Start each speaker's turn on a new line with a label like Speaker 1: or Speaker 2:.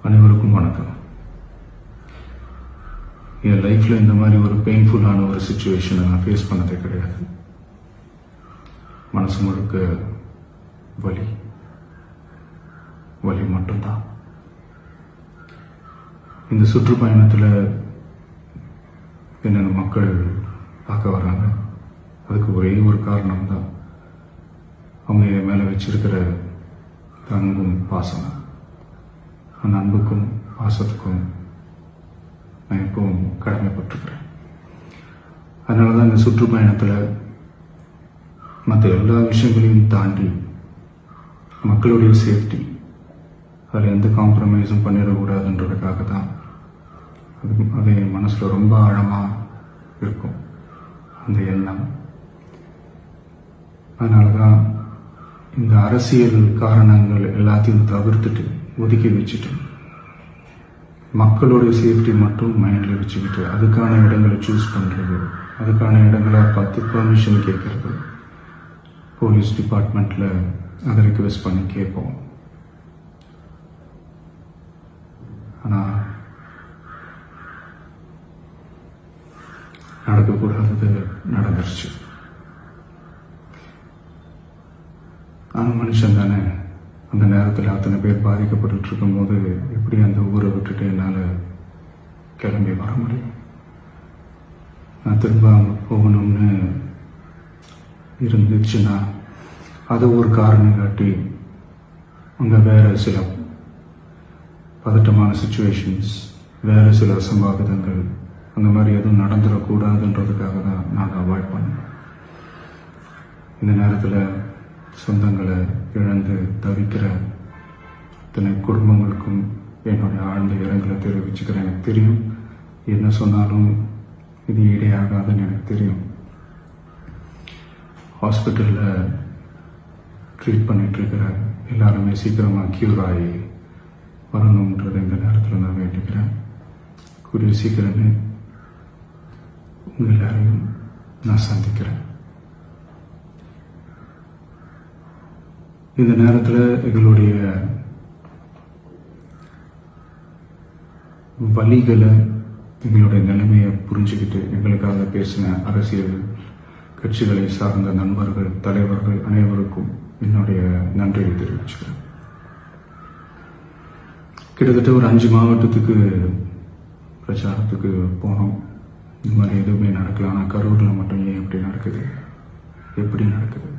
Speaker 1: அனைவருக்கும் வணக்கம். என் லைஃப்பில் இந்த மாதிரி ஒரு பெயின்ஃபுல்லான ஒரு சுச்சுவேஷனை நான் ஃபேஸ் பண்ணதே கிடையாது. மனசு முழுக்க வலி வலி மட்டும்தான். இந்த சுற்றுப்பயணத்தில் என்னென்ன மக்கள் பார்க்க வராங்க, அதுக்கு ஒரே ஒரு காரணம் தான், அவங்க என் மேலே வச்சிருக்கிற அன்பும் பாசம். அந்த அன்புக்கும் பாசத்துக்கும் நான் எப்பவும் கடமைப்பட்டிருக்கிறேன். அதனால தான் இந்த சுற்றுப்பயணத்தில் மற்ற எல்லா விஷயங்களையும் தாண்டி மக்களுடைய சேஃப்டி, அதில் எந்த காம்ப்ரமைஸும் பண்ணிடக்கூடாதுன்றதுக்காக தான் அது என் மனசில் ரொம்ப ஆழமாக இருக்கும் அந்த எண்ணம். அதனால தான் இந்த அரசியல் காரணங்கள் எல்லாத்தையும் தவிர்த்துட்டு ஒதுக்கி வச்சுட்டு மக்களுடைய சேஃப்டி மட்டும் மைண்டில் வச்சுக்கிட்டு அதுக்கான இடங்களை சூஸ் பண்ணுறது, அதுக்கான இடங்களை பார்த்து பெர்மிஷன் கேட்கறது, போலீஸ் டிபார்ட்மெண்ட்டில் அதை ரிக்வெஸ்ட் பண்ணி கேட்போம். ஆனால் நடக்கக்கூடாதது நடந்துருச்சு. நான் மனுஷன் தானே. அந்த நேரத்தில் அத்தனை பேர் பாதிக்கப்பட்டு இருக்கும்போது எப்படி அந்த ஊரை விட்டுட்டு என்னால் கிளம்பி வர முடியும்? நான் திரும்ப அங்கே போகணும்னு இருந்துச்சுன்னா அதை ஒரு காரணம் காட்டி அங்கே வேறு சில பதட்டமான சுச்சுவேஷன்ஸ், வேறு சில அசம்பாவிதங்கள், அந்த மாதிரி எதுவும் நடந்துடக்கூடாதுன்றதுக்காக தான் நான் அவாய்ட் பண்ணேன். இந்த நேரத்தில் சொந்தங்களை இழந்து தவிக்கிற இத்தனை குடும்பங்களுக்கும் என்னுடைய ஆழ்ந்த இரங்கலை தெரிவிச்சுக்கிறேன். எனக்கு தெரியும், என்ன சொன்னாலும் இது ஈடையாகாதுன்னு எனக்கு தெரியும். ஹாஸ்பிட்டலில் ட்ரீட் பண்ணிகிட்ருக்கிற எல்லாருமே சீக்கிரமாக க்யூர் ஆகி வரணுன்றதை இந்த நேரத்தில் நான் வேண்டிக்கிறேன். கூடிய சீக்கிரமே உங்கள் எல்லாரையும் நான் சந்திக்கிறேன். இந்த நேரத்தில் எங்களுடைய வலிகளை, எங்களுடைய நிலைமையை புரிஞ்சுக்கிட்டு எங்களுக்காக பேசின அரசியல் கட்சிகளை சார்ந்த நண்பர்கள், தலைவர்கள் அனைவருக்கும் என்னுடைய நன்றியை தெரிவிச்சுக்கிறேன். கிட்டத்தட்ட ஒரு 5 மாவட்டத்துக்கு பிரச்சாரத்துக்கு போனோம். இந்த மாதிரி எதுவுமே நடக்கல. ஆனால் கரூரில் மட்டும் ஏன் எப்படி நடக்குது, எப்படி நடக்குது?